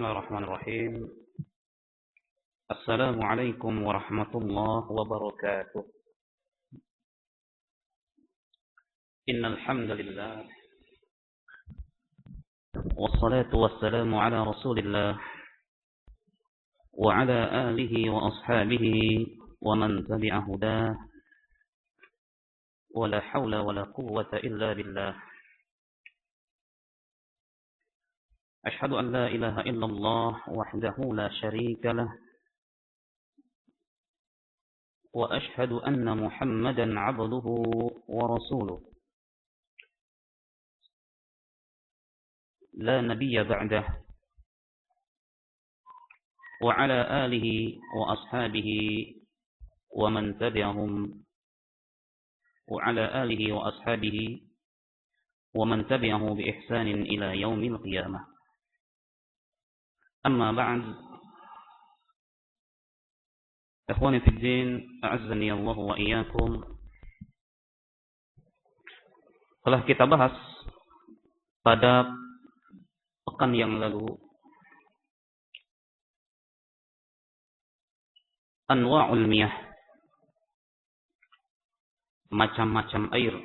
Bismillahirrahmanirrahim. Assalamualaikum warahmatullahi wabarakatuh. Innal hamdalillah wassalatu wassalamu ala Rasulillah wa ala alihi wa ashabihi wa man tabi'a hudah. Wa la haula wa la quwwata illa billah. أشهد أن لا إله إلا الله وحده لا شريك له وأشهد أن محمدا عبده ورسوله لا نبي بعده وعلى آله وأصحابه ومن تبعهم وعلى آله وأصحابه ومن تبعه بإحسان إلى يوم القيامة. أما بعد، إخواني في الدين، أعزني الله وإياكم. Telah kita bahas pada pekan yang lalu anwa'ul miyah, macam-macam air,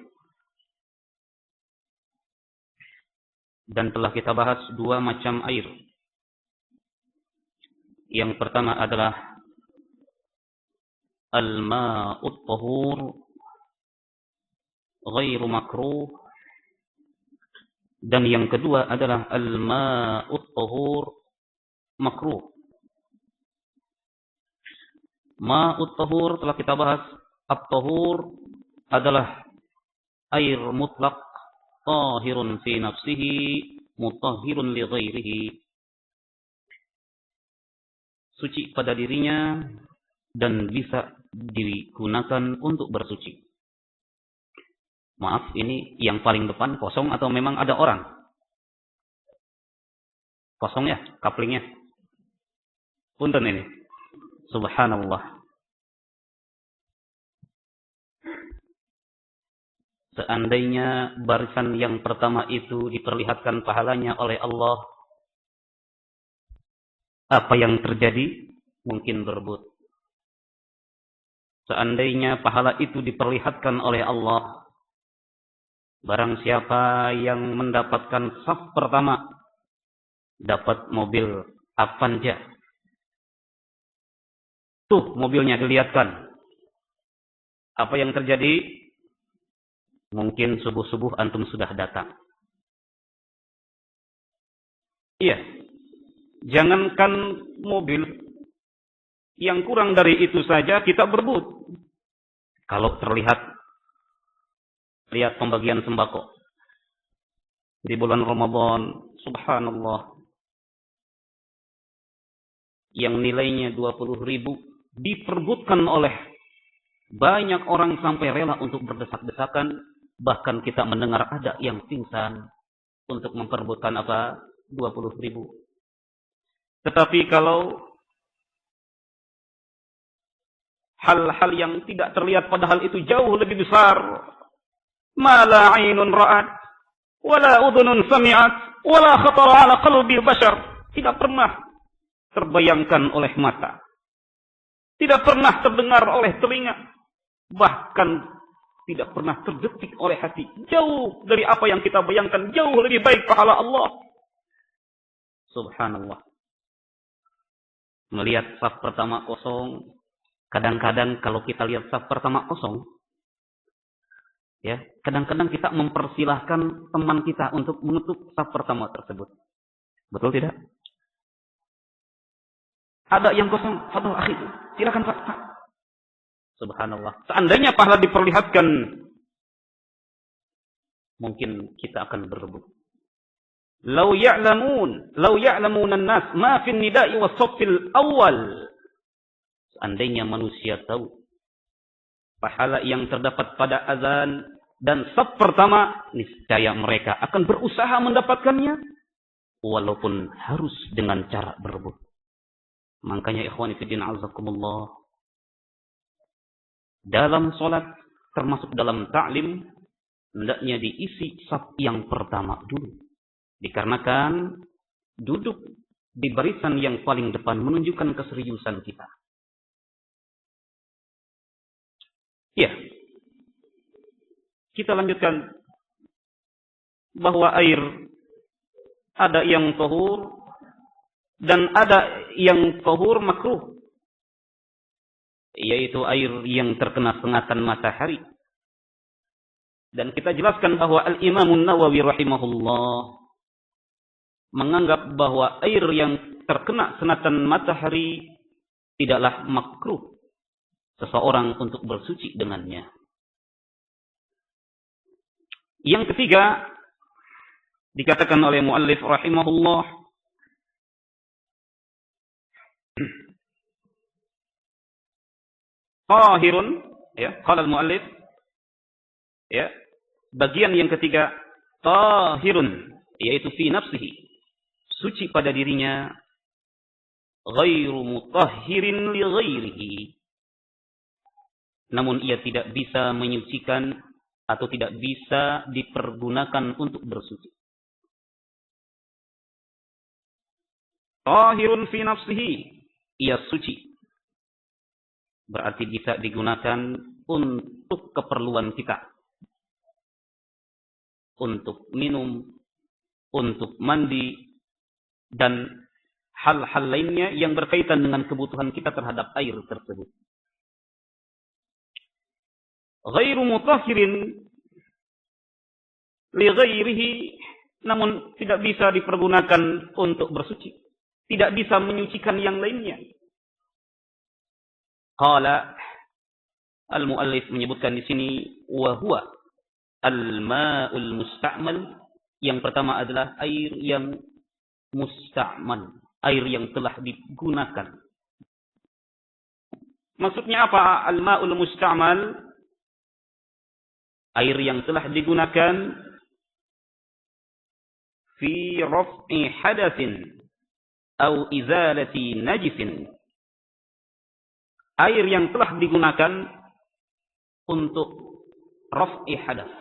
dan telah kita bahas dua macam air. Yang pertama adalah al-ma'ut tahur ghairu makruh, dan yang kedua adalah al-ma'ut tahur makruh. Ma'ut tahur telah kita bahas. At-tahur adalah air mutlak, tahirun fi nafsihi mutahhirun li ghairihi, suci pada dirinya dan bisa digunakan untuk bersuci. Maaf, ini yang paling depan kosong atau memang ada orang? Kosong ya, kaplingnya. Punten ini. Subhanallah. Seandainya barisan yang pertama itu diperlihatkan pahalanya oleh Allah, apa yang terjadi? Mungkin berebut. Seandainya pahala itu diperlihatkan oleh Allah, barang siapa yang mendapatkan saf pertama dapat mobil Avanza. Tuh mobilnya dilihatkan. Apa yang terjadi? Mungkin subuh-subuh antum sudah datang. Iya. Jangankan mobil, yang kurang dari itu saja kita berebut. Kalau lihat pembagian sembako di bulan Ramadan, subhanallah, yang nilainya 20.000 diperebutkan oleh banyak orang sampai rela untuk berdesak-desakan. Bahkan kita mendengar ada yang pingsan untuk memperebutkan 20.000. Tetapi kalau hal-hal yang tidak terlihat padahal itu jauh lebih besar, ma la 'ainun ra'at wa la udhunun sami'at wa la khatara 'ala qalbi bashar, tidak pernah terbayangkan oleh mata, tidak pernah terdengar oleh telinga, bahkan tidak pernah terdetik oleh hati. Jauh dari apa yang kita bayangkan, jauh lebih baik pahala Allah. Subhanallah. Melihat saf pertama kosong, kadang-kadang kalau kita lihat saf pertama kosong, ya, kadang-kadang kita mempersilahkan teman kita untuk menutup saf pertama tersebut. Betul tidak? Ada yang kosong, fadhil akhi, silakan Pak. Subhanallah. Seandainya pahala diperlihatkan, mungkin kita akan berebut. Lau ya'lamun an-nas ma fi an-nida'i was-saffil awal. Seandainya manusia tahu pahala yang terdapat pada azan dan saf pertama, niscaya mereka akan berusaha mendapatkannya walaupun harus dengan cara berebut. Makanya ikhwani fi din azakumullah, dalam salat termasuk dalam ta'lim hendaknya diisi saf yang pertama dulu. Dikarenakan duduk di barisan yang paling depan menunjukkan keseriusan kita. Ya, kita lanjutkan bahwa air ada yang tahur dan ada yang tahur makruh, yaitu air yang terkena sengatan matahari. Dan kita jelaskan bahwa Al-Imam Nawawi rahimahullah menganggap bahwa air yang terkena sengatan matahari tidaklah makruh seseorang untuk bersuci dengannya. Yang ketiga, dikatakan oleh muallif rahimahullah, tahirun, ya, qala al-muallif, ya, bagian yang ketiga, tahirun, yaitu fi nafsihi, suci pada dirinya, ghairu mutahhirin li ghairihi, namun ia tidak bisa menyucikan atau tidak bisa dipergunakan untuk bersuci. Tahirun fi nafsihi, ia suci, berarti bisa digunakan untuk keperluan kita, untuk minum, untuk mandi, dan hal-hal lainnya yang berkaitan dengan kebutuhan kita terhadap air tersebut. Ghairu mutahhirin li ghairihi, namun tidak bisa dipergunakan untuk bersuci, tidak bisa menyucikan yang lainnya. Qala al-muallif menyebutkan di sini wa huwa al-ma'ul musta'mal. Yang pertama adalah air yang musta'mal, air yang telah digunakan. Maksudnya apa al-ma'ul musta'mal? Air yang telah digunakan fi raf'i hadatsin atau izalati najisin. Air yang telah digunakan untuk raf'i hadas,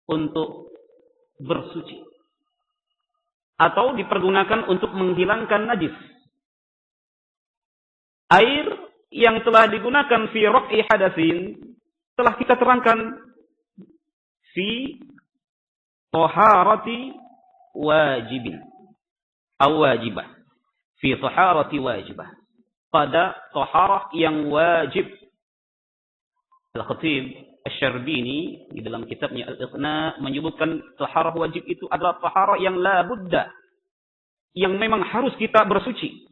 untuk bersuci, atau dipergunakan untuk menghilangkan najis. Air yang telah digunakan fi raf'i hadasin telah kita terangkan fi taharati wajibin atau wajibah, fi taharati wajibah, pada taharah yang wajib. Al-Khatib Asy-Syarbini di dalam kitabnya Al-Iqna menyebutkan taharah wajib itu adalah taharah yang la budda, yang memang harus kita bersuci.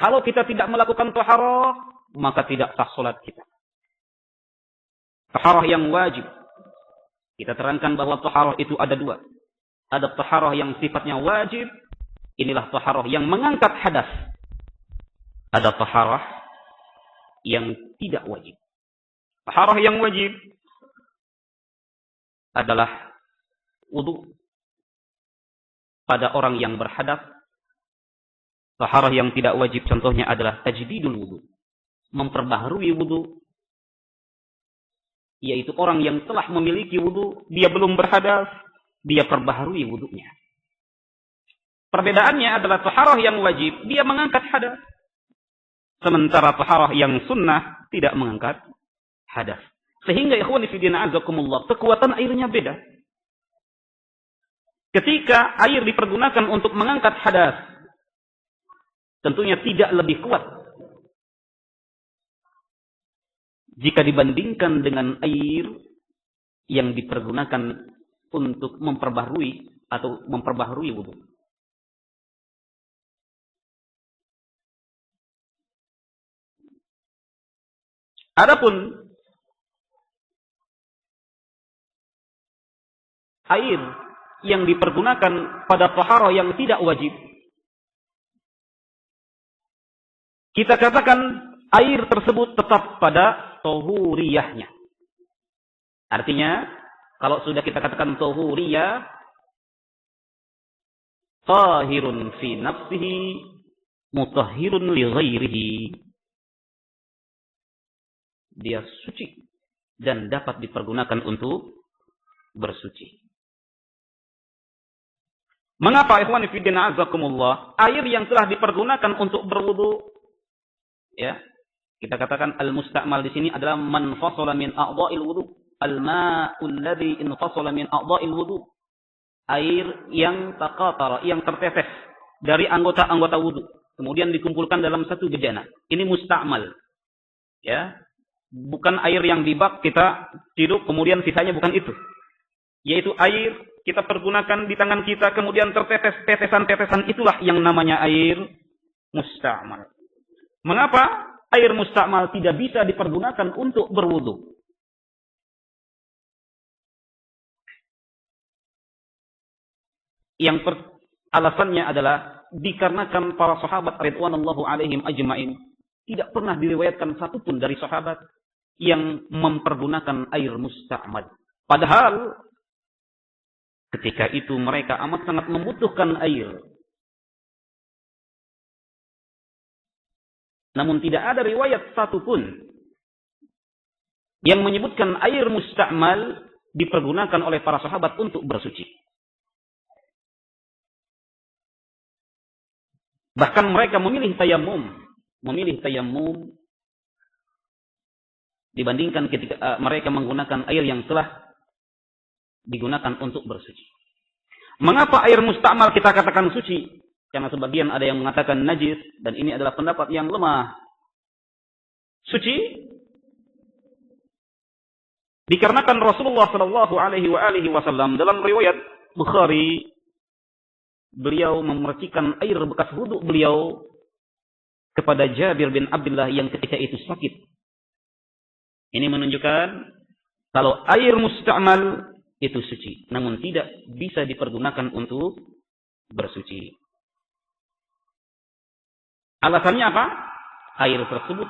Kalau kita tidak melakukan taharah, maka tidak sah salat kita. Taharah yang wajib, kita terangkan bahwa taharah itu ada dua. Ada taharah yang sifatnya wajib, inilah taharah yang mengangkat hadas. Ada taharah yang tidak wajib. Taharah yang wajib adalah wudu pada orang yang berhadas. Taharah yang tidak wajib contohnya adalah tajdidul wudu, memperbaharui wudu, yaitu orang yang telah memiliki wudu, dia belum berhadas, dia perbaharui wudunya. Perbedaannya adalah taharah yang wajib, dia mengangkat hadas. Sementara taharah yang sunnah tidak mengangkat hadas. Sehingga ikhwani fi din azakumullah, kekuatan airnya beda. Ketika air dipergunakan untuk mengangkat hadas, tentunya tidak lebih kuat jika dibandingkan dengan air yang dipergunakan untuk memperbaharui atau memperbaharui wudu. Adapun air yang dipergunakan pada taharah yang tidak wajib, kita katakan air tersebut tetap pada tahuriyahnya. Artinya, kalau sudah kita katakan tahuriyah, tahirun fi nafsihi, mutahhirun li ghairihi. Dia suci dan dapat dipergunakan untuk bersuci. Mengapa ikhwan fillah azakumullah air yang telah dipergunakan untuk berwudu, ya, kita katakan al-musta'mal di sini adalah man fasala min a'dha'il wudu, al-ma'ul ladzi infasala min a'dha'il wudu, air yang taqatara, yang tertetes dari anggota-anggota wudu kemudian dikumpulkan dalam satu bejana. Ini musta'mal, ya, bukan air yang di bak kita tidup kemudian sisanya, bukan itu, yaitu air kita pergunakan di tangan kita kemudian tertetes tetesan-tetesan, itulah yang namanya air musta'mal. Mengapa air musta'mal tidak bisa dipergunakan untuk berwudu? Alasannya adalah dikarenakan para sahabat ridwanullahu alaihim ajma'in tidak pernah diriwayatkan satupun dari sahabat yang mempergunakan air musta'mal. Padahal ketika itu mereka amat sangat membutuhkan air. Namun tidak ada riwayat satupun yang menyebutkan air musta'mal dipergunakan oleh para sahabat untuk bersuci. Bahkan mereka memilih tayamum dibandingkan ketika mereka menggunakan air yang telah digunakan untuk bersuci. Mengapa air musta'mal kita katakan suci? Karena sebagian ada yang mengatakan najis, dan ini adalah pendapat yang lemah. Suci dikarenakan Rasulullah sallallahu alaihi wasallam dalam riwayat Bukhari, beliau memercikan air bekas wudu beliau kepada Jabir bin Abdullah yang ketika itu sakit. Ini menunjukkan kalau air musta'mal itu suci, namun tidak bisa dipergunakan untuk bersuci. Alasannya apa? Air tersebut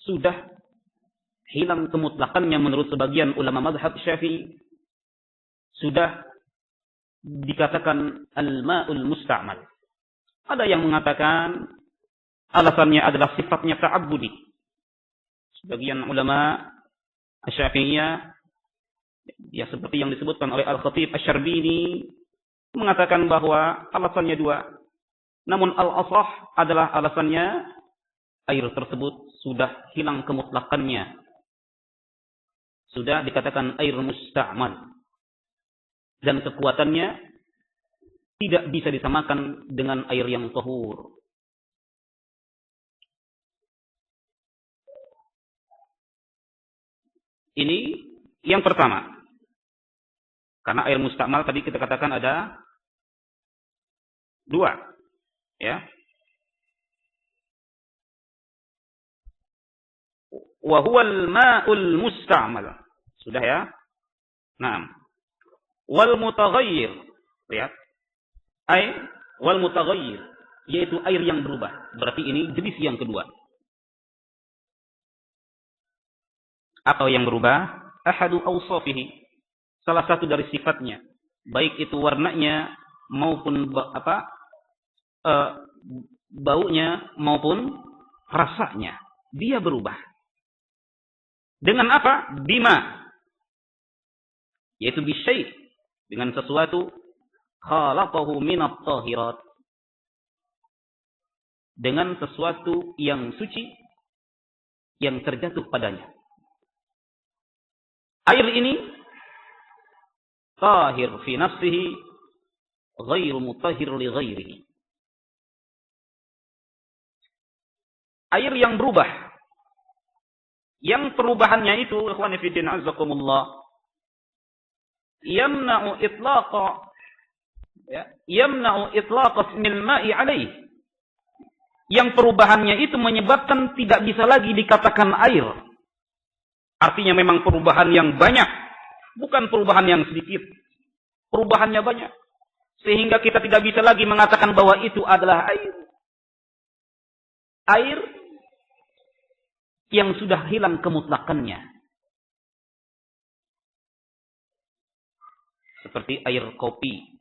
sudah hilang kemutlakannya menurut sebagian ulama mazhab Syafi'i. Sudah dikatakan al-ma'ul musta'mal. Ada yang mengatakan alasannya adalah sifatnya ta'abbudi. Sebagian ulama Syafi'iyah, ya seperti yang disebutkan oleh Al-Khatib Asy-Syarbini, mengatakan bahwa alasannya dua. Namun al-asah adalah alasannya air tersebut sudah hilang kemutlakannya. Sudah dikatakan air musta'mal. Dan kekuatannya tidak bisa disamakan dengan air yang tahur. Ini yang pertama. Karena air musta'mal tadi kita katakan ada dua, ya. Wa huwal ma'ul musta'mal. Sudah ya? Naam. Wal mutaghayyir, lihat. Wal mutaghayyir, yaitu air yang berubah. Berarti ini jenis yang kedua. Apa yang berubah? Ahadu awsafihi, salah satu dari sifatnya, baik itu warnanya maupun baunya maupun rasanya, dia berubah. Dengan apa? Bima, yaitu bisyai', dengan sesuatu khalaqahu minat tahirat, dengan sesuatu yang suci yang terjatuh padanya. Air ini tahir fi nafsihi ghairu mutahhir li ghairihi. Air yang berubah, yang perubahannya itu ikhwan fillah azakumullah yamna'u itlaqa ismil ma'i alaih. Yang perubahannya itu menyebabkan tidak bisa lagi dikatakan air. Artinya memang perubahan yang banyak, bukan perubahan yang sedikit. Perubahannya banyak, sehingga kita tidak bisa lagi mengatakan bahwa itu adalah air. Air yang sudah hilang kemutlakannya. Seperti air kopi.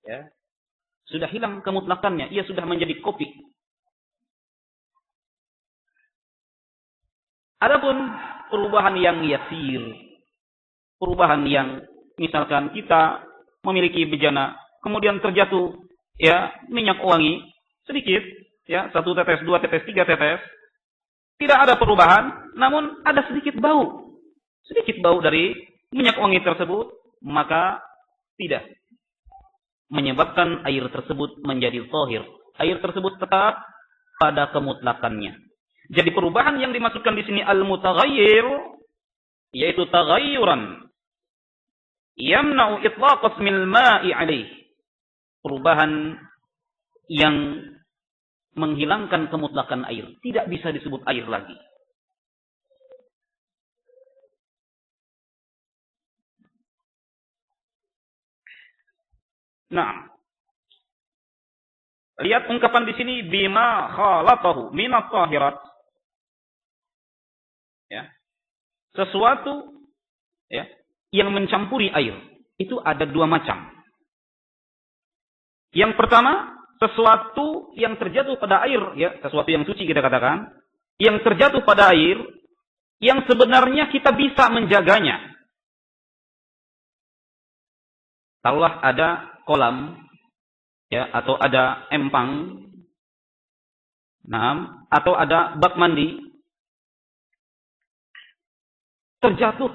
Ya. Sudah hilang kemutlakannya, ia sudah menjadi kopi. Adapun perubahan yang yasir, perubahan yang misalkan kita memiliki bejana, kemudian terjatuh ya minyak wangi sedikit, ya 1 tetes, 2 tetes, 3 tetes, tidak ada perubahan, namun ada sedikit bau dari minyak wangi tersebut, maka tidak menyebabkan air tersebut menjadi thahir. Air tersebut tetap pada kemutlakannya. Jadi perubahan yang dimaksudkan di sini al-mutaghayyir, yaitu taghayyuran yamna'u itlaq ismil ma'i 'alaih. Perubahan yang menghilangkan kemutlakan air, tidak bisa disebut air lagi. Nah, lihat ungkapan di sini bima khalatahu minat tahirat. Ya. Sesuatu ya yang mencampuri air itu ada 2 macam. Yang pertama, sesuatu yang terjatuh pada air, ya, sesuatu yang suci kita katakan, yang terjatuh pada air yang sebenarnya kita bisa menjaganya. Taruhlah ada kolam ya atau ada empang, nah, atau ada bak mandi terjatuh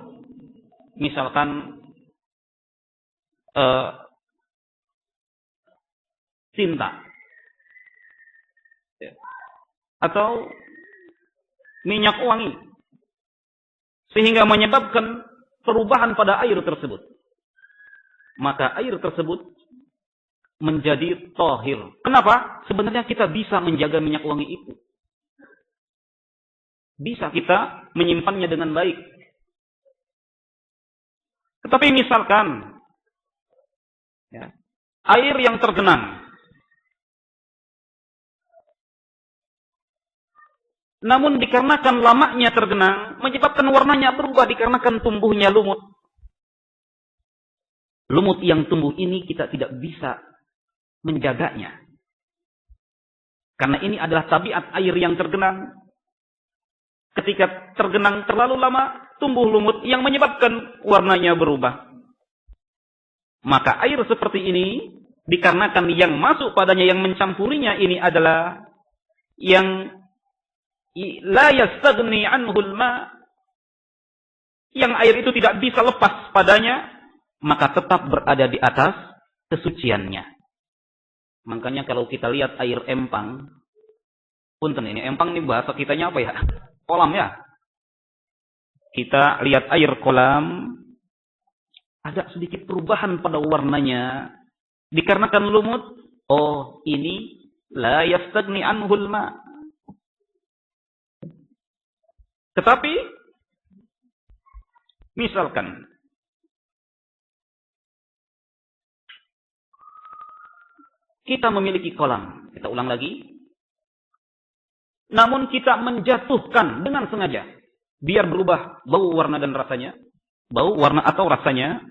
misalkan tinta ya, atau minyak wangi sehingga menyebabkan perubahan pada air tersebut, maka air tersebut menjadi thahir. Kenapa? Sebenarnya kita bisa menjaga minyak wangi itu. Bisa kita menyimpannya dengan baik. Tetapi misalkan ya, air yang tergenang, namun dikarenakan lamanya tergenang, menyebabkan warnanya berubah dikarenakan tumbuhnya lumut. Lumut yang tumbuh ini kita tidak bisa menjaganya. Karena ini adalah tabiat air yang tergenang. Ketika tergenang terlalu lama, tumbuh lumut yang menyebabkan warnanya berubah. Maka air seperti ini, dikarenakan yang masuk padanya, yang mencampurinya ini adalah yang la yastaghni anhul ma, yang air itu tidak bisa lepas padanya, maka tetap berada di atas kesuciannya. Makanya kalau kita lihat air empang, punten ini empang ini bahasa kitanya apa ya? Kolam ya. Kita lihat air kolam, ada sedikit perubahan pada warnanya dikarenakan lumut. Oh, ini la yastaghni anhul ma. Tetapi misalkan kita memiliki kolam, kita ulang lagi, namun kita menjatuhkan dengan sengaja biar berubah bau, warna dan rasanya, bau, warna atau rasanya,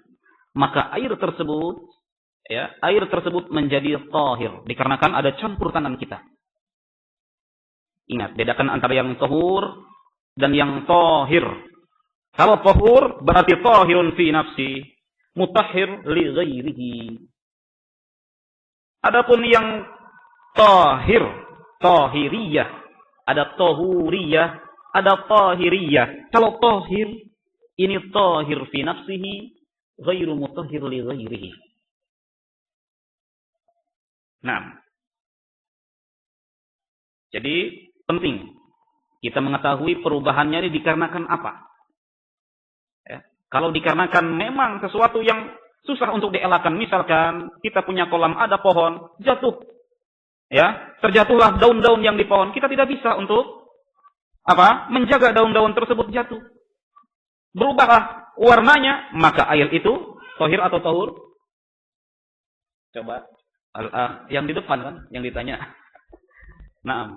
maka air tersebut ya, air tersebut menjadi thahir dikarenakan ada campur tangan kita. Ingat, bedakan antara yang tahur dan yang thahir. Kalau tahur berarti thahirun fi nafsi, mutahhir li ghairihi. Adapun yang tahir, tahiriyah, ada tahuriyah, ada tahiriyah. Kalau tahir, ini tahir fi nafsihi, ghairu mutahhir li ghairihi. Nah, jadi penting kita mengetahui perubahannya ini dikarenakan apa. Ya. Kalau dikarenakan memang sesuatu yang susah untuk dielakkan, misalkan kita punya kolam, ada pohon, jatuh. Ya, terjatuhlah daun-daun yang di pohon. Kita tidak bisa untuk apa? Menjaga daun-daun tersebut jatuh. Berubahlah warnanya, maka air itu thahir atau tahur? Coba yang di depan kan, yang ditanya. Nah,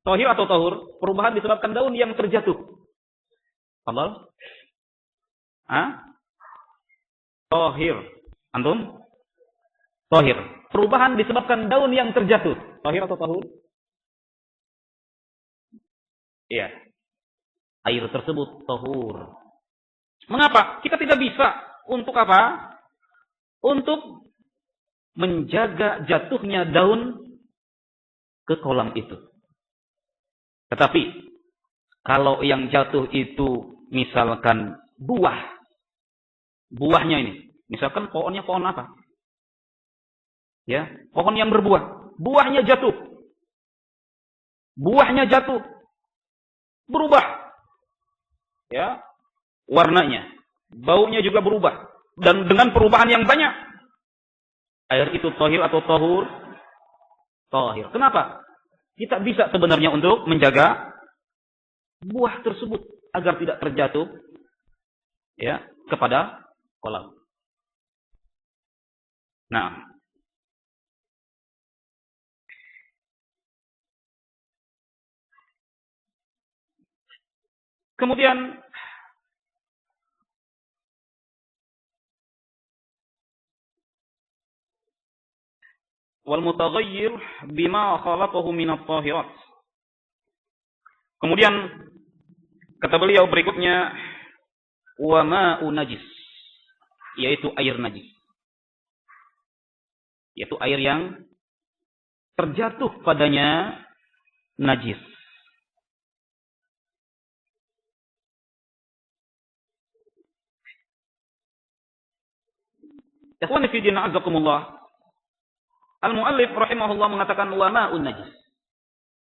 thahir atau tahur? Perubahan disebabkan daun yang terjatuh. Fadhal? Thahir. Antum? Thahir. Perubahan disebabkan daun yang terjatuh. Thahir atau tahur? Iya. Air tersebut tahur. Mengapa? Kita tidak bisa untuk apa? untuk menjaga jatuhnya daun ke kolam itu. Tetapi kalau yang jatuh itu misalkan buahnya ini, misalkan pohonnya pohon apa? Ya, pohon yang berbuah, buahnya jatuh, berubah, ya, warnanya, baunya juga berubah, dan dengan perubahan yang banyak. Air itu tahir atau tahur? Tahir. Kenapa? Kita bisa sebenarnya untuk menjaga buah tersebut agar tidak terjatuh, ya, kepada kolam. Nah, kemudian wal mutaghayyir bima khalaqahu min at-tahirat. Kemudian kata beliau berikutnya, wa ma'u najis, yaitu air najis. Yaitu air yang terjatuh padanya najis. Ikhwani fi din azakumullah. Al-muallif rahimahullah mengatakan wa ma'un najis.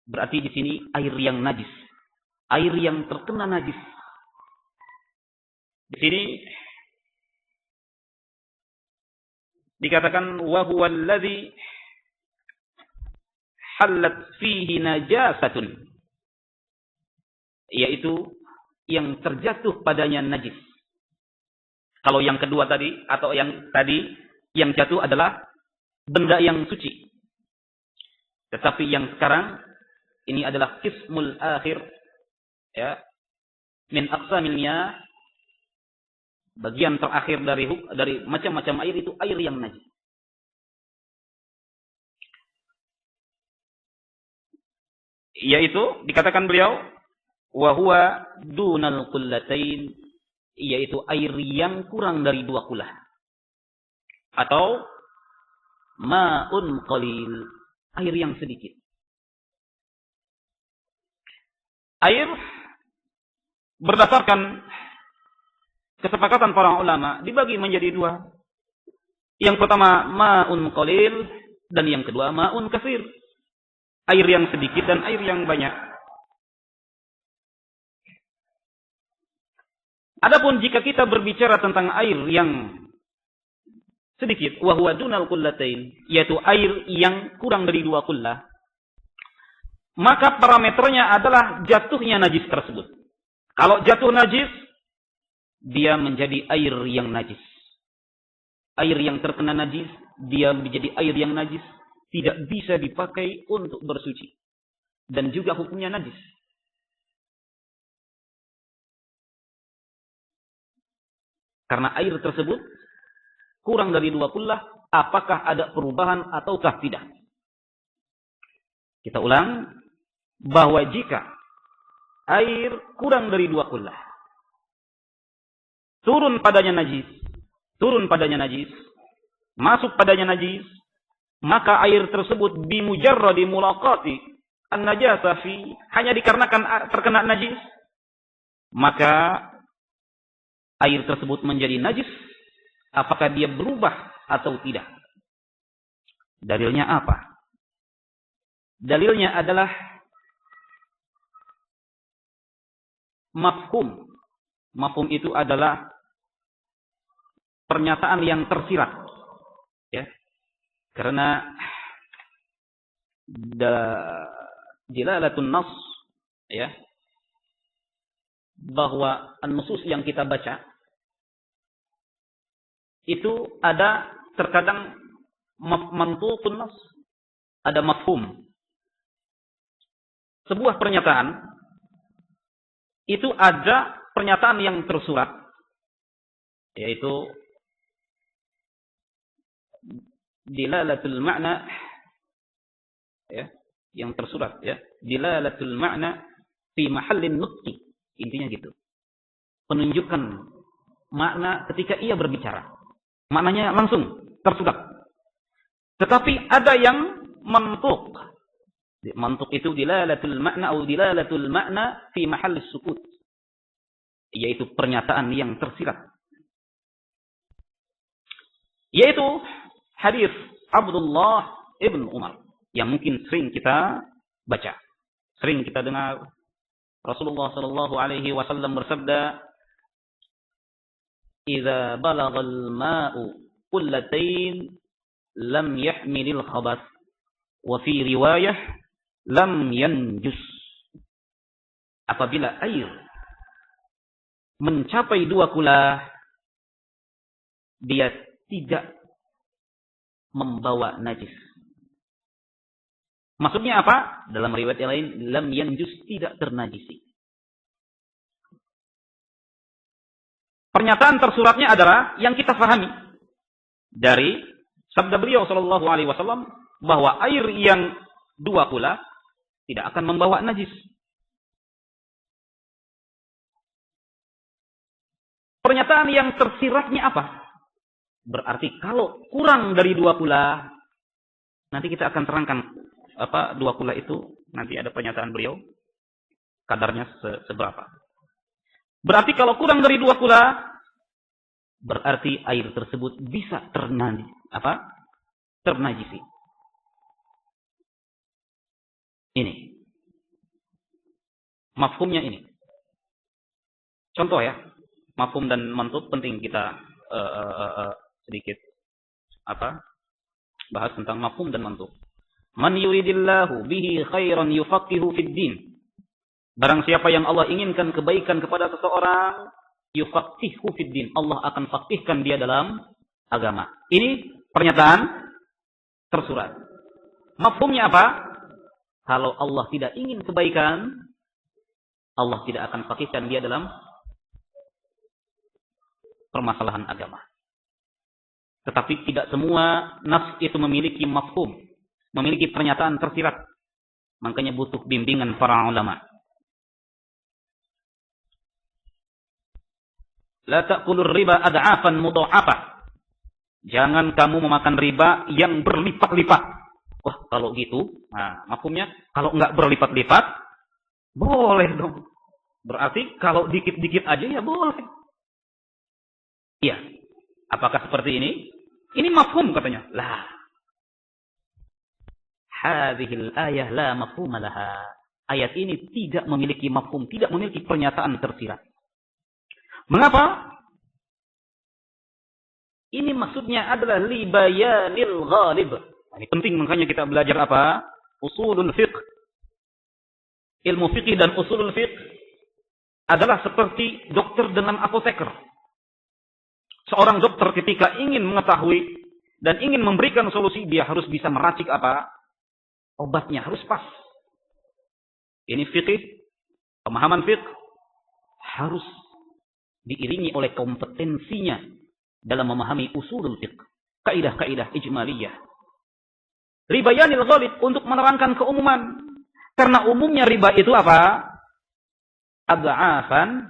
Berarti di sini air yang najis. Air yang terkena najis. Di sini dikatakan wa huwa alladhi halat fihi najasatun. Yaitu yang terjatuh padanya najis. Kalau yang kedua tadi atau yang tadi yang jatuh adalah benda yang suci. Tetapi yang sekarang ini adalah qismul akhir, ya, min aqsamil miyah, bagian terakhir dari macam-macam air itu air yang najis. Yaitu dikatakan beliau wa huwa dunal qullatain, yaitu air yang kurang dari 2 kullah. Atau ma'un qalil, air yang sedikit. Air berdasarkan kesepakatan para ulama dibagi menjadi 2. Yang pertama ma'un qalil dan yang kedua ma'un katsir. Air yang sedikit dan air yang banyak. Adapun jika kita berbicara tentang air yang sedikit, wa huwa dunal qullatain, yaitu air yang kurang dari 2 kullah, maka parameternya adalah jatuhnya najis tersebut. Kalau jatuh najis, dia menjadi air yang najis. Air yang terkena najis, dia menjadi air yang najis, tidak bisa dipakai untuk bersuci. Dan juga hukumnya najis. Karena air tersebut kurang dari 2 kullah, apakah ada perubahan ataukah tidak? Kita ulang, bahwa jika air kurang dari 2 kullah, turun padanya najis, masuk padanya najis, maka air tersebut bimujarradi mulaqati an-najasa fi, hanya dikarenakan terkena najis, maka air tersebut menjadi najis. Apakah dia berubah atau tidak? Dalilnya apa? Dalilnya adalah mafhum. Mafhum itu adalah pernyataan yang tersirat, ya. Karena dilalatun nas, ya, bahwa an-nusus yang kita baca itu ada terkadang mantuqun nas, ada mafhum. Sebuah pernyataan itu ada pernyataan yang tersurat, yaitu dilalatul ma'na, ya, yang tersurat, ya, dilalatul ma'na fi mahallin nutqi, intinya gitu, menunjukkan makna ketika ia berbicara, maknanya langsung tersurat. Tetapi ada yang mantuk. Mantuk itu dilalatul makna atau dilalatul makna fi mahallis sukut. Yaitu pernyataan yang tersirat. Yaitu hadis Abdullah ibn Umar yang mungkin sering kita baca, sering kita dengar. Rasulullah sallallahu alaihi wasallam bersabda, "Idza balagal ma'u qullatain lam yahmilil khabath wa fi riwayah lam yanjus." Apabila air mencapai 2 kula, dia tidak membawa najis. Maksudnya apa? Dalam riwayat yang lain, lam yanjus, tidak ternajisi. Pernyataan tersuratnya adalah yang kita pahami dari sabda beliau sallallahu alaihi wasallam bahwa air yang 2 kula tidak akan membawa najis. Pernyataan yang tersiratnya apa? Berarti kalau kurang dari 2 kula, nanti kita akan terangkan apa 2 kula itu, nanti ada pernyataan beliau kadarnya seberapa. Berarti kalau kurang dari 2 kula, berarti air tersebut bisa ternajisi. Ini mafhumnya ini. Contoh ya, mafhum dan mantuk penting kita sedikit bahas tentang mafhum dan mantuk. Man yuridillahu bihi khairan yufaqihu fid din. Barang siapa yang Allah inginkan kebaikan kepada seseorang, yufaqihu fid din, Allah akan faqihkan dia dalam agama. Ini pernyataan tersurat. Mafhumnya apa? Kalau Allah tidak ingin kebaikan, Allah tidak akan faqihkan dia dalam permasalahan agama. Tetapi tidak semua nas itu memiliki mafhum, memiliki pernyataan tersirat. Makanya butuh bimbingan para ulama. La ta'kulur riba ad'afan mudha'afah. Jangan kamu memakan riba yang berlipat-lipat. Wah, kalau gitu, mafhumnya kalau enggak berlipat-lipat, boleh dong. Berarti kalau dikit-dikit aja ya boleh. Iya. Apakah seperti ini? Ini mafhum katanya. Lah. Hadhil ayah la mafhuma laha. Ayat ini tidak memiliki mafhum, tidak memiliki pernyataan tersirat. Mengapa? Ini maksudnya adalah libayanil ghalib. Ini penting, makanya kita belajar apa? Usulul fiqh. Ilmu fikih dan usulul fiqh adalah seperti dokter dengan apoteker. Seorang dokter ketika ingin mengetahui dan ingin memberikan solusi, dia harus bisa meracik apa? Obatnya harus pas. Ini fikih, pemahaman fikih harus diiringi oleh kompetensinya dalam memahami usulul fiqh, kaidah-kaidah ijmaliyah. Ribayanil ghalib untuk menerangkan keumuman. Karena umumnya riba itu apa? Ad'afan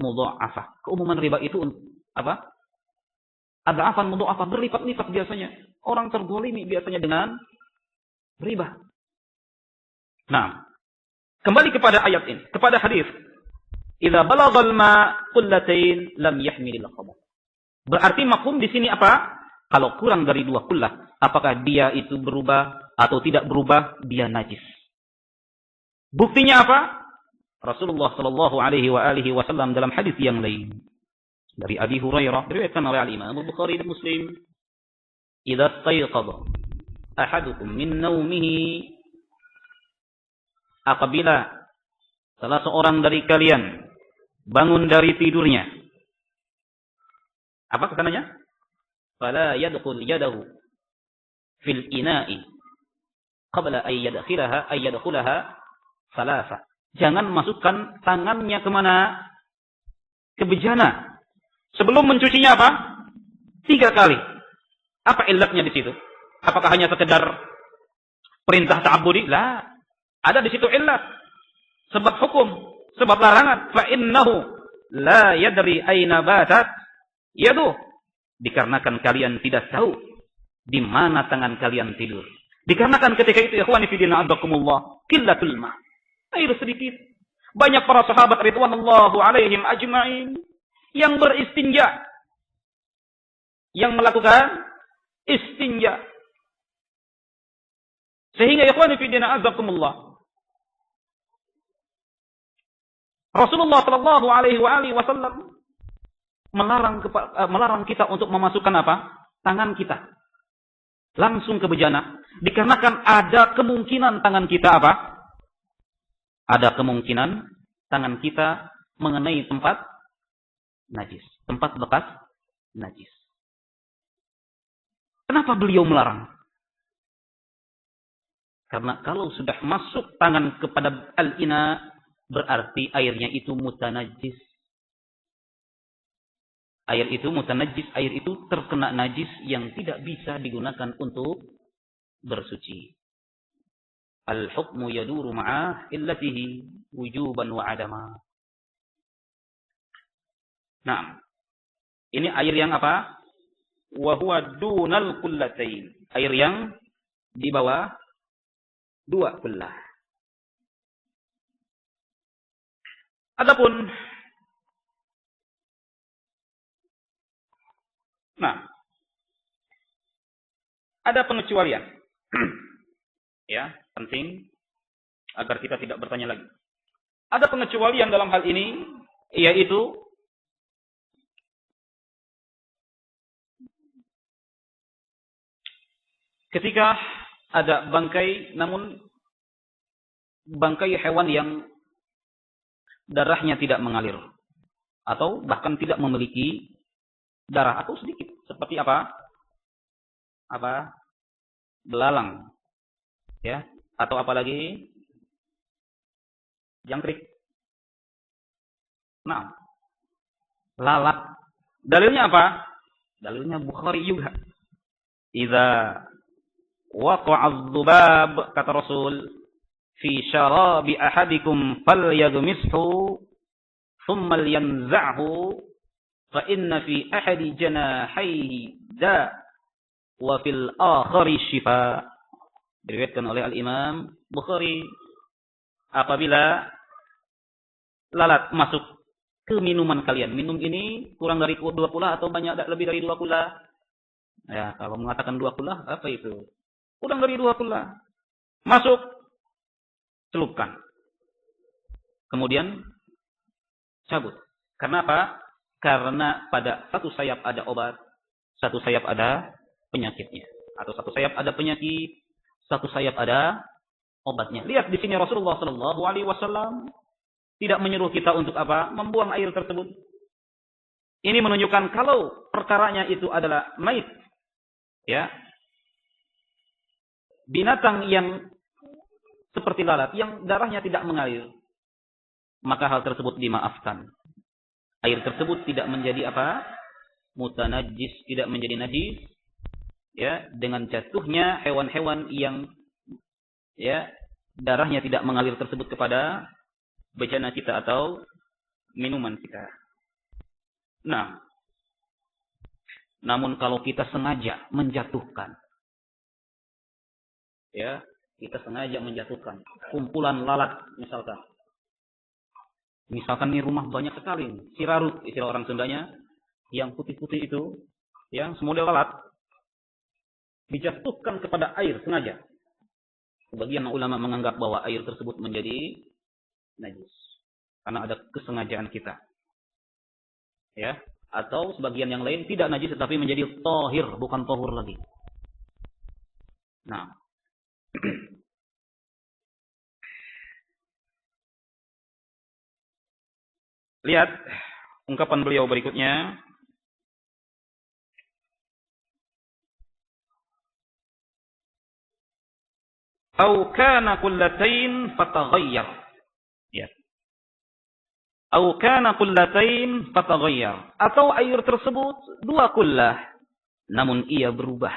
mudha'afah. Keumuman riba itu apa? Ad'afan mudha'afah, berlipat-lipat biasanya. Orang terzalimi biasanya dengan riba. Nah, kembali kepada ayat ini, kepada hadis. Idza balagal ma qullatain lam yahmilil khabath. Berarti mafhum di sini apa? Kalau kurang dari 2 kullah, apakah dia itu berubah atau tidak berubah, dia najis. Buktinya apa? Rasulullah sallallahu alaihi wasallam dalam hadis yang lain dari Abi Hurairah, diriwayatkan oleh Al-Imam Al-Bukhari dan Muslim, "Idza stayqadha ahadukum min naumihi," apabila salah seorang dari kalian bangun dari tidurnya, apa katanya? Fala yadkhul yadahu fil ina'i qabla ay yadkhulaha salasa. Jangan masukkan tangannya kemana? Ke bejana. Sebelum mencucinya apa? 3 kali. Apa illatnya di situ? Apakah hanya sekedar perintah ta'abbudi? Lah. Ada di situ illat. Sebab hukum, sebab larangan. Fa innahu la yadri aina batat yaduh. Dikarenakan kalian tidak tahu Di mana tangan kalian tidur. Dikarenakan ketika itu ikhwani fi din a'adzakumullah, qillatul ma'. Air sedikit. Banyak para sahabat ridwanullahu alaihim ajma'in yang beristinja. Yang melakukan istinja. Sehingga ikhwani fi din a'adzakumullah, Rasulullah sallallahu alaihi wasallam melarang kita untuk memasukkan apa? Tangan kita langsung ke bejana, dikarenakan ada kemungkinan tangan kita apa? Ada kemungkinan tangan kita mengenai tempat najis, tempat bekas najis. Kenapa beliau melarang? Karena kalau sudah masuk tangan kepada al-ina, berarti airnya itu mutanajjis. Air itu mutanajjis, air itu terkena najis yang tidak bisa digunakan untuk bersuci. Al-hukmu yaduru ma'ah illatihi wujuban wa adama. Nah, ini air yang apa? Wa huwa dunal kullatain. Air yang di bawah 2 kullah. Adapun ada pengecualian. Ya, penting agar kita tidak bertanya lagi. Ada pengecualian dalam hal ini, yaitu ketika ada bangkai, namun bangkai hewan yang darahnya tidak mengalir, atau bahkan tidak memiliki darah, atau sedikit, seperti apa? Belalang, ya, atau apalagi jangkrik. Nah, lalat. Dalilnya apa? Dalilnya Bukhari juga. Idza waqa'a adh-dhubab, kata Rasul, fi syarabi ahadikum falyadmishu thumma yanza'hu fa inna fi ahadi janahaihi da wa fil akhari shifa. Diriwayatkan oleh al-Imam Bukhari, apabila lalat masuk ke minuman kalian, minum ini kurang dari 2 kula atau banyak lebih dari 2 kula. Ya, kalau mengatakan 2 kula, apa itu? Kurang dari 2 kula. Masuk, celupkan. Kemudian cabut. Kenapa? Karena pada satu sayap ada obat, satu sayap ada penyakitnya. Atau satu sayap ada penyakit, satu sayap ada obatnya. Lihat di sini Rasulullah sallallahu alaihi wasallam tidak menyuruh kita untuk apa? Membuang air tersebut. Ini menunjukkan kalau perkaranya itu adalah mait, ya, binatang yang seperti lalat yang darahnya tidak mengalir, maka hal tersebut dimaafkan. Air tersebut tidak menjadi apa? Mutanajjis, tidak menjadi najis, ya, dengan jatuhnya hewan-hewan yang, ya, darahnya tidak mengalir tersebut kepada bejana kita atau minuman kita. Nah, namun kalau kita sengaja menjatuhkan, ya, kita sengaja menjatuhkan kumpulan lalat misalkan. Misalkan di rumah banyak sekali sirarut, istilah orang Sundanya, yang putih-putih itu, yang semodel lalat, dijatuhkan kepada air sengaja. Sebagian ulama menganggap bahwa air tersebut menjadi najis karena ada kesengajaan kita. Ya, atau sebagian yang lain tidak najis tetapi menjadi tahir, bukan tahur lagi. Nah, lihat ungkapan beliau berikutnya. Au kana kullatain fataghayyar. Ya. Au kana kullatain fataghayyar. Atau air tersebut 2 kullah, namun ia berubah.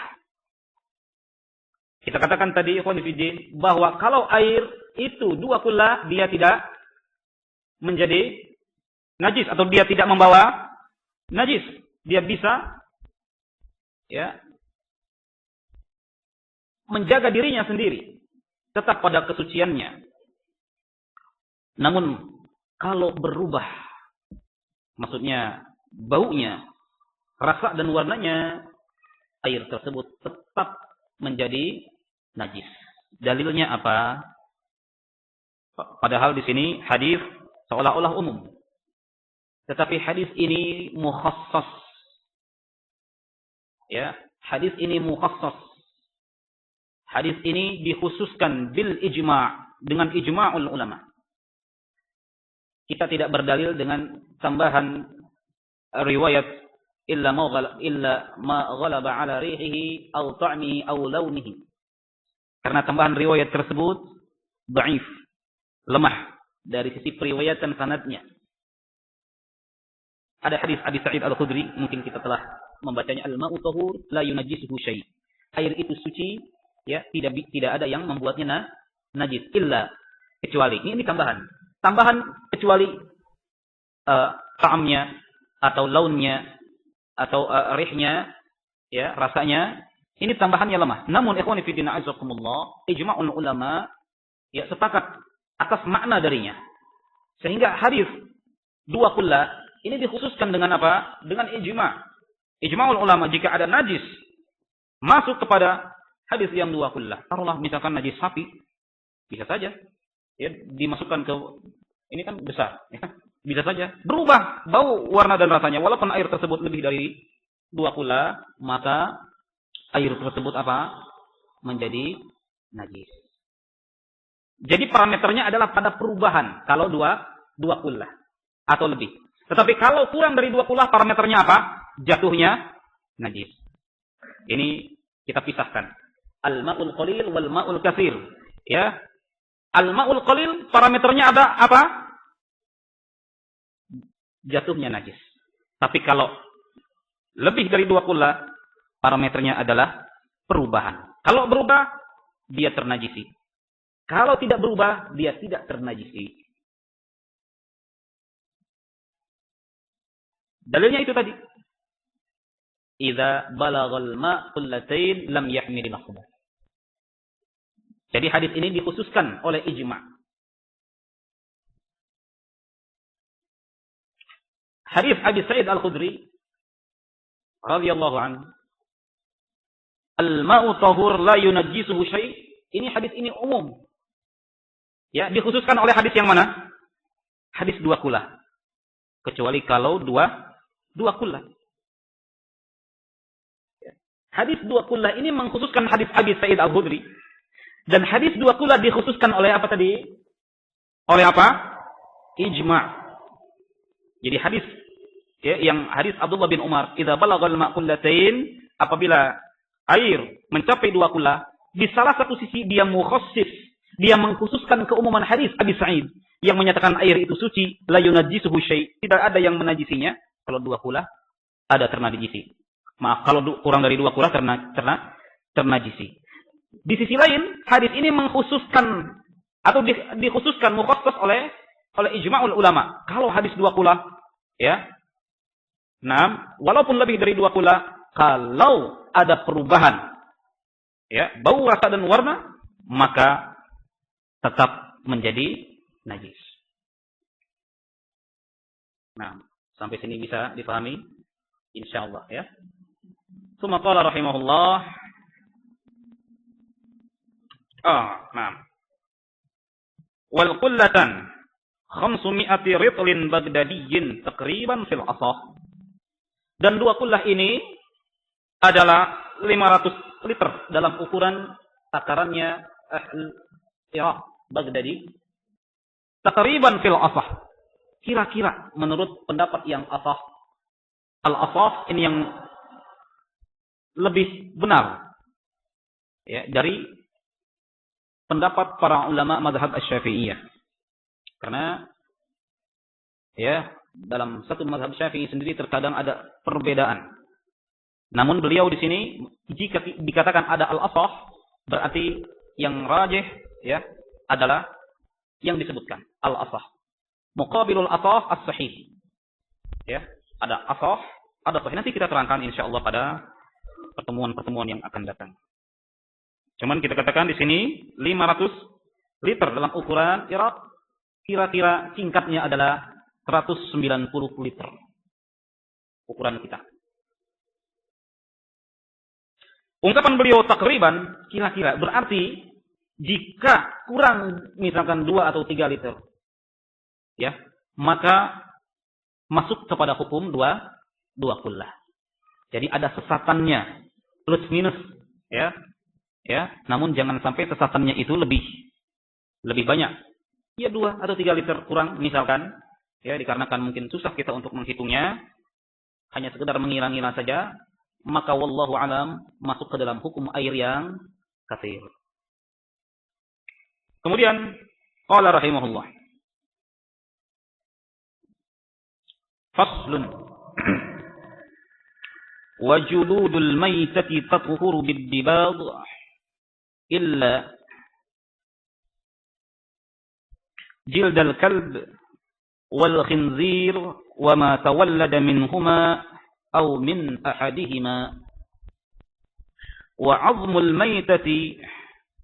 Kita katakan tadi ikhwan fillah bahwa kalau air itu 2 kullah, dia tidak menjadi najis atau dia tidak membawa najis. Dia bisa, ya, menjaga dirinya sendiri, tetap pada kesuciannya. Namun kalau berubah, maksudnya baunya, rasa dan warnanya, air tersebut tetap menjadi najis. Dalilnya apa? Padahal di sini hadis seolah-olah umum. Tetapi hadis ini mukhassas. Ya, hadis ini mukhassas. Hadis ini dikhususkan bil ijma' dengan ijma'ul ulama. Kita tidak berdalil dengan tambahan riwayat illa ma ghalaba ala rihihi aw ta'mihi aw launihi. Karena tambahan riwayat tersebut dhaif, lemah dari sisi periwayatan sanadnya. Ada hadis Abi Sa'id Al-Khudri, mungkin kita telah membacanya, al-ma'u tahur la yunajjisuhu syai'. Air itu suci, ya, tidak ada yang membuatnya najis illa, kecuali ini tambahan kecuali ta'amnya atau launnya atau rihnya, ya, rasanya, ini tambahannya lemah. Namun ikhwani fi din a'azzakumullah, ijma'ul ulama, ya, sepakat atas makna darinya. Sehingga hadis dua kullah ini dikhususkan dengan apa? Dengan ijma'. Ijma'ul ulama, jika ada najis masuk kepada hadis yang dua kullah. Taruhlah misalkan najis sapi, bisa saja, ya, dimasukkan ke, ini kan besar, ya, bisa saja berubah bau, warna dan rasanya. Walaupun air tersebut lebih dari dua kullah, maka air tersebut apa? Menjadi najis. Jadi parameternya adalah pada perubahan kalau dua kullah atau lebih. Tetapi kalau kurang dari dua kullah, parameternya apa? Jatuhnya najis. Ini kita pisahkan. Al-ma'ul qalil wal ma'ul katsir. Ya. Al-ma'ul qalil parameternya ada apa? Jatuhnya najis. Tapi kalau lebih dari dua kullah, parameternya adalah perubahan. Kalau berubah, dia ternajisi. Kalau tidak berubah, dia tidak ternajisi. Dalilnya itu tadi. Idza balagal ma' qullatain lam yahmilil akhbar. Jadi hadis ini dikhususkan oleh ijma'. Hadis Abi Sa'id Al-Khudri radhiyallahu anhu, al-ma'u tahur la yunajjisuhu syai'. Ini hadis ini umum. Ya, dikhususkan oleh hadis yang mana? Hadis dua kullah. Kecuali kalau dua kullah. Hadis dua kullah ini mengkhususkan hadis Abi Sa'id Al-Khudri. Dan hadis dua kullah dikhususkan oleh apa tadi? Oleh apa? Ijma'. Jadi hadis, ya, yang hadis Abdullah bin Umar, idza balagal ma' qullatain, apabila air mencapai dua kullah, di salah satu sisi dia mukhassis, dia mengkhususkan keumuman hadis Abi Sa'id yang menyatakan air itu suci, la yunajjisuhu syai', tidak ada yang menajisinya. Kalau dua kullah ada ternajisi. Maaf, kalau kurang dari dua kullah ternajisi. Di sisi lain, hadis ini mengkhususkan atau dikhususkan mukhassas oleh ijma'ul ulama. Kalau hadis dua kullah, ya, nah, walaupun lebih dari dua kullah, kalau ada perubahan, ya, bau, rasa dan warna, maka tetap menjadi najis. Nah, sampai sini bisa dipahami, insyaallah, ya. Tsumma qala rahimahullah. Nah. Wal qullatan 500 ritlin bagdadiyyin taqriban fil asah. Dan dua kullah ini adalah 500 liter dalam ukuran takarannya Iraq Baghdadi. Taqriban fil asah. Kira-kira menurut pendapat yang asah. Al-asah ini yang lebih benar, ya, dari pendapat para ulama mazhab Asy-Syafi'iyah. Karena, ya, dalam satu mazhab Syafi'i sendiri terkadang ada perbedaan. Namun beliau di sini jika dikatakan ada al-asah, berarti yang rajih, ya, adalah yang disebutkan al-asah. Muqabilul asah as-sahih. Ya, ada asah, ada sahih. Nanti kita terangkan insyaallah pada pertemuan-pertemuan yang akan datang. Cuman kita katakan di sini 500 liter dalam ukuran Irak, kira-kira singkatnya adalah 190 liter ukuran kita. Ungkapan beliau takriban, kira-kira, berarti jika kurang misalkan 2 atau 3 liter, ya, maka masuk kepada hukum dua kullah. Jadi ada sesatannya, plus minus, ya, namun jangan sampai sesatannya itu lebih banyak. Ya 2 atau 3 liter kurang misalkan, ya, dikarenakan mungkin susah kita untuk menghitungnya, hanya sekedar mengira-ngira saja, maka wallahu alam masuk ke dalam hukum air yang katsir. Kemudian qala rahimahullah, faslun wa juludul maitati tathuru bid-dibad illa jildal kalb wal khinzir wa ma tawallada minhuma aw min ahadihima wa 'azmul maitati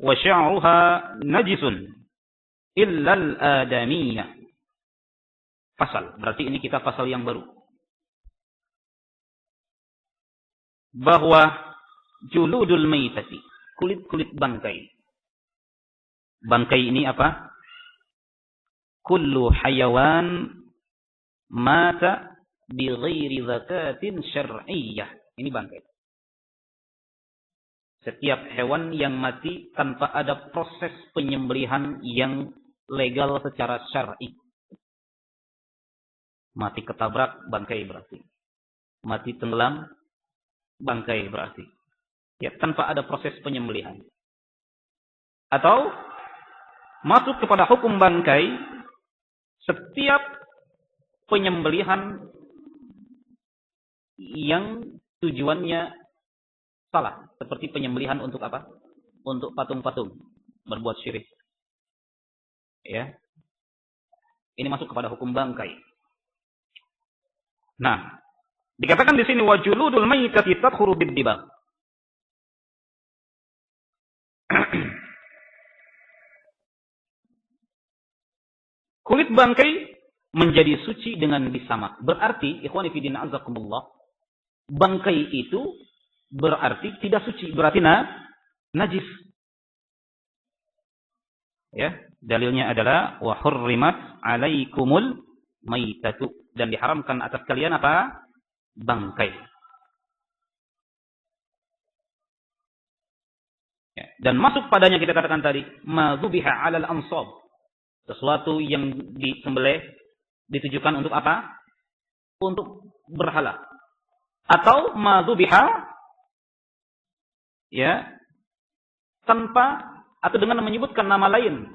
wa sya'ruha najisun illa al-adamiyah. Pasal, berarti ini kita pasal yang baru. Bahwa juludul maitati, kulit-kulit bangkai. Bangkai ini apa? Kullu hayawan mata bi ghairi zakatin syar'iyyah. Ini bangkai. Setiap hewan yang mati tanpa ada proses penyembelihan yang legal secara syar'i. Mati ketabrak, bangkai berarti. Mati tenggelam, bangkai berarti. Ya, tanpa ada proses penyembelihan. Atau masuk kepada hukum bangkai setiap penyembelihan yang tujuannya salah, seperti penyembelihan untuk apa? Untuk patung-patung, berbuat syirik. Ya. Ini masuk kepada hukum bangkai. Nah, dikatakan di sini wajuludul maitati tadkhuru bid-dibag. Kulit bangkai menjadi suci dengan disamak. Berarti, ikhwani fi din azakumullah, bangkai itu berarti tidak suci, berarti najis. Ya, dalilnya adalah wa hurrimat 'alaikumul maitatu, dan diharamkan atas kalian apa? Bangkai. Ya, dan masuk padanya kita katakan tadi, ma dzubiha 'alal ansab. Sesuatu yang disembelih ditujukan untuk apa? Untuk berhala. Atau ma dzubiha, ya, tanpa atau dengan menyebutkan nama lain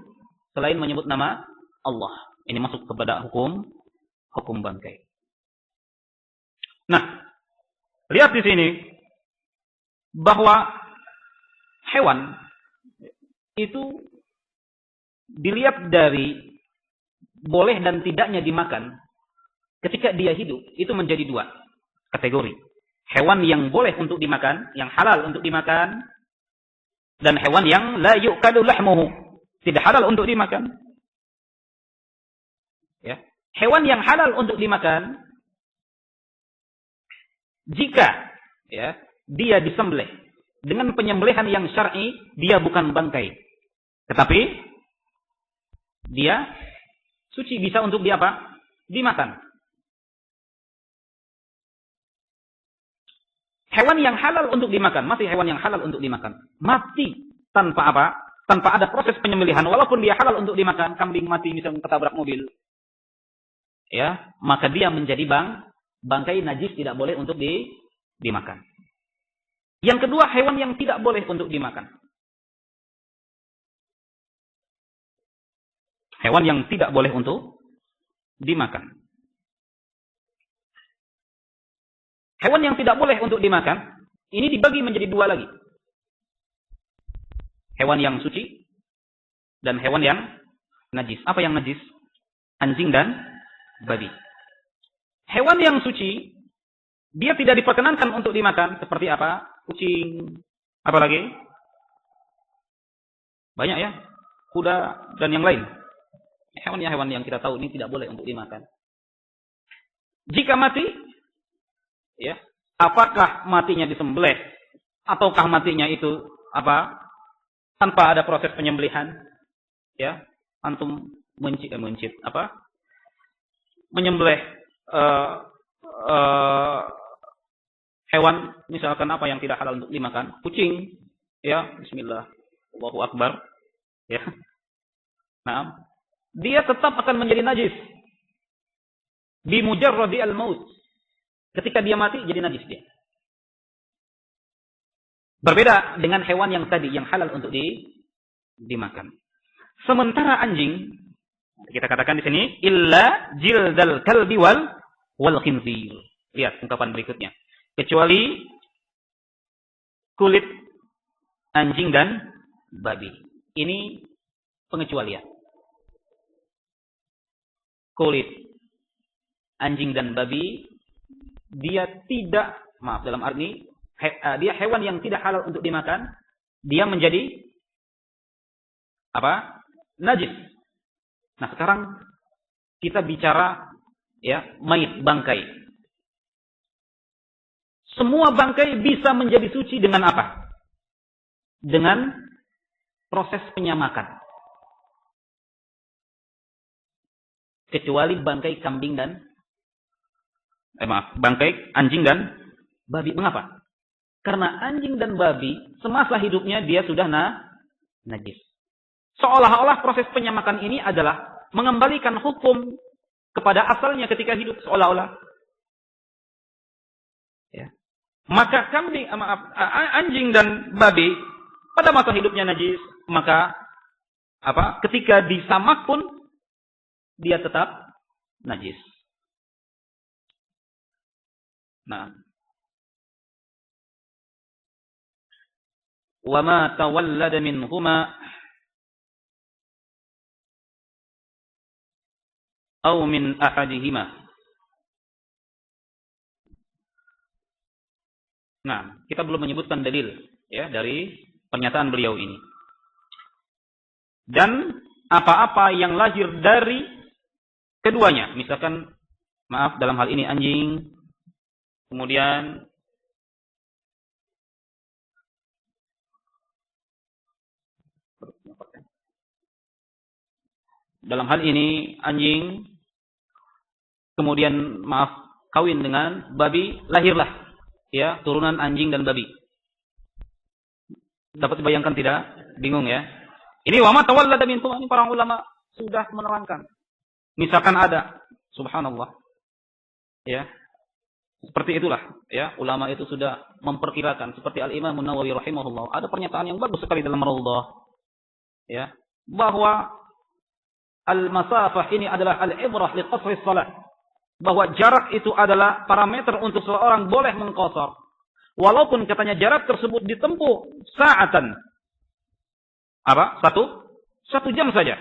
selain menyebut nama Allah. Ini masuk kepada hukum bangkai. Nah, lihat di sini bahwa hewan itu dilihat dari boleh dan tidaknya dimakan ketika dia hidup, itu menjadi 2 kategori. Hewan yang boleh untuk dimakan, yang halal untuk dimakan, dan hewan yang la yu'kalu lahmuhu, tidak halal untuk dimakan. Ya. Hewan yang halal untuk dimakan jika, ya, dia disembelih dengan penyembelihan yang syar'i, dia bukan bangkai. Tetapi dia suci, bisa untuk dimakan. Hewan yang halal untuk dimakan, masih hewan yang halal untuk dimakan, mati tanpa apa? Tanpa ada proses penyembelihan, walaupun dia halal untuk dimakan. Kambing mati misalnya ketabrak mobil, ya, maka dia menjadi bangkai najis, tidak boleh untuk dimakan. Yang kedua, hewan yang tidak boleh untuk dimakan. Hewan yang tidak boleh untuk dimakan. Hewan yang tidak boleh untuk dimakan, ini dibagi menjadi 2 lagi. Hewan yang suci dan hewan yang najis. Apa yang najis? Anjing dan babi. Hewan yang suci, dia tidak diperkenankan untuk dimakan. Seperti apa? Kucing. Apa lagi? Banyak ya, kuda dan yang lain. Hewan-hewan yang kita tahu ini tidak boleh untuk dimakan. Jika mati, ya, apakah matinya disembelih ataukah matinya itu tanpa ada proses penyembelihan? Ya, antum menyembelih hewan misalkan yang tidak halal untuk dimakan, kucing, ya, bismillah, Allahu akbar, ya. Nah, dia tetap akan menjadi najis. Bimujarradi al-maut. Ketika dia mati jadi najis dia. Berbeda dengan hewan yang tadi yang halal untuk dimakan. Sementara anjing, kita katakan di sini illa jildal kalbi wal khinzir. Lihat ungkapan berikutnya. Kecuali kulit anjing dan babi. Ini pengecualian. Kulit anjing dan babi dia tidak, dalam arti dia hewan yang tidak halal untuk dimakan, dia menjadi najis. Nah, sekarang kita bicara ya mayit, bangkai. Semua bangkai bisa menjadi suci dengan apa? Dengan proses penyamakan. Kecuali bangkai kambing dan bangkai anjing dan babi. Mengapa? Karena anjing dan babi semasa hidupnya dia sudah najis. Seolah-olah proses penyamakan ini adalah mengembalikan hukum kepada asalnya ketika hidup, seolah-olah. Ya. Maka anjing dan babi pada masa hidupnya najis, maka ketika disamak pun dia tetap najis. Nah, wa ma tawallada minhuma aw min ahadihima. Nah, kita belum menyebutkan dalil ya dari pernyataan beliau ini. Dan apa-apa yang lahir dari keduanya, misalkan dalam hal ini anjing, kemudian dalam hal ini anjing, kemudian kawin dengan babi, lahirlah ya turunan anjing dan babi. Dapat dibayangkan tidak? Bingung ya? Ini wa ma tawallada minhum, ini para ulama sudah menerangkan. Misalkan ada, subhanallah. Ya. Seperti itulah ya, ulama itu sudah memperkirakan seperti Al-Imam An-Nawawi rahimahullah. Ada pernyataan yang bagus sekali dalam Raudhah ya, bahwa al-masafah ini adalah al-ibrah li qasri shalah. Bahwa jarak itu adalah parameter untuk seseorang boleh mengqasar. Walaupun katanya jarak tersebut ditempuh sa'atan. Satu jam saja.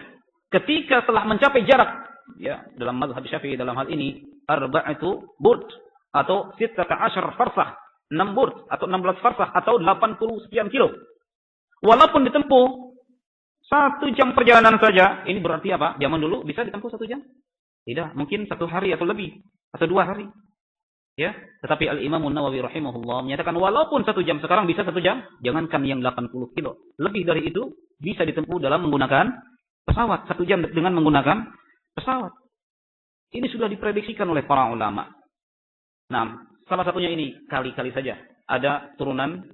Ketika telah mencapai jarak ya, dalam mazhab Syafi'i dalam hal ini arba'atu burd atau 16 farsah, 6 burd atau 16 farsah atau 80 sekian kilo. Walaupun ditempuh 1 jam perjalanan saja, ini berarti apa? Zaman dulu bisa ditempuh 1 jam? Tidak, mungkin 1 hari atau lebih, atau 2 hari. Ya, tetapi Al-Imam An-Nawawi rahimahullah menyatakan walaupun 1 jam, sekarang bisa 1 jam, jangankan yang 80 kilo. Lebih dari itu bisa ditempuh dalam menggunakan pesawat. 1 jam dengan menggunakan pesawat. Ini sudah diprediksikan oleh para ulama. Nah, salah satunya ini kali-kali saja ada turunan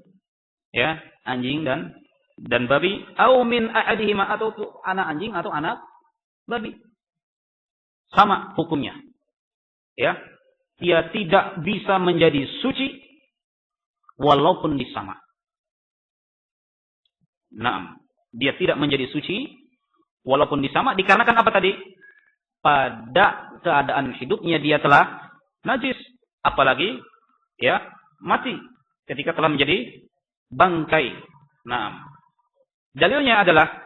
ya anjing dan babi, au min ahadihima, atau anak anjing atau anak babi. Sama hukumnya. Ya. Dia tidak bisa menjadi suci walaupun disamak. Nah, dia tidak menjadi suci walaupun disamak dikarenakan apa tadi? Pada keadaan hidupnya dia telah najis. Apalagi ya mati ketika telah menjadi bangkai. Nah, dalilnya adalah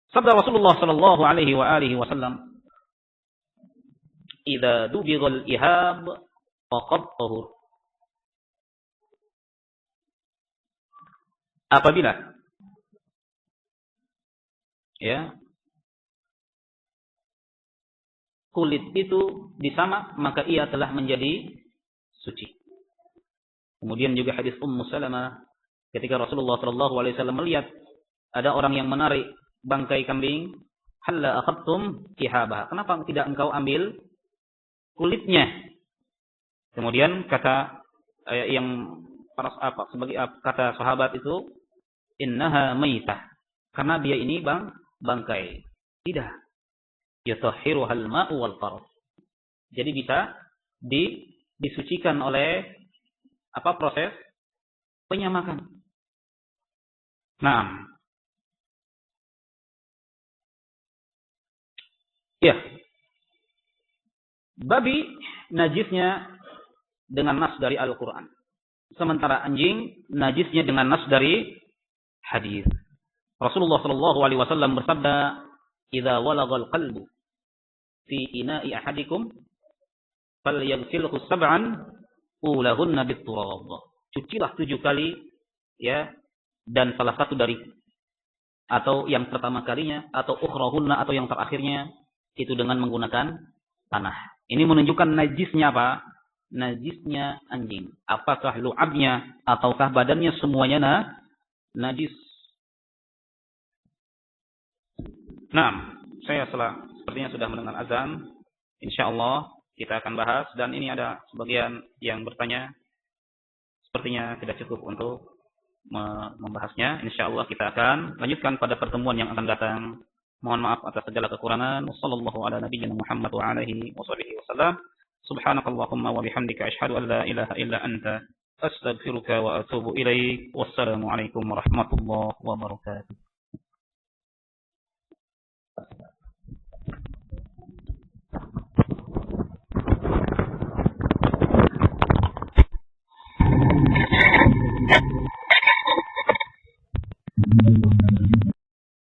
sabda Rasulullah sallallahu alaihi wasallam, "Idza dubighal ihab faqad tahur." apabila ya kulit itu disamak, maka ia telah menjadi suci. Kemudian juga hadis Ummu Salamah ketika Rasulullah sallallahu alaihi wasallam melihat ada orang yang menarik bangkai kambing, halla akhadtum kihabah, kenapa tidak engkau ambil kulitnya? Kemudian kata yang para sahabat, sebagai kata sahabat itu, innaha maitah, karena dia ini bangkai. Tidak, yutahhiruhal ma'u wal farth, jadi bisa disucikan oleh proses penyamakan. Nah, ya, babi najisnya dengan nas dari Al-Quran, sementara anjing najisnya dengan nas dari hadis. Rasulullah Shallallahu Alaihi Wasallam bersabda, "Idza walagal qalbu fi ina'i ahadikum, falyaghsilhu sab'an, ulahunna bit-turab." Cucilah 7 kali, ya, dan salah satu dari, atau yang pertama kalinya, atau ukhrahunna, atau yang terakhirnya, itu dengan menggunakan tanah. Ini menunjukkan najisnya apa? Najisnya anjing. Apakah lu'abnya ataukah badannya, semuanya najis. Nah, saya sepertinya sudah mendengar azan. Insyaallah kita akan bahas, dan ini ada sebagian yang bertanya, sepertinya tidak cukup untuk membahasnya. Insyaallah kita akan lanjutkan pada pertemuan yang akan datang. Mohon maaf atas segala kekurangan. Wassallallahu ala nabiyyina Muhammad wa alihi wasallam. Subhanakallahumma wa bihamdika asyhadu an la ilaha illa anta astaghfiruka wa atubu ilaik. Wassalamu alaikum warahmatullahi wabarakatuh.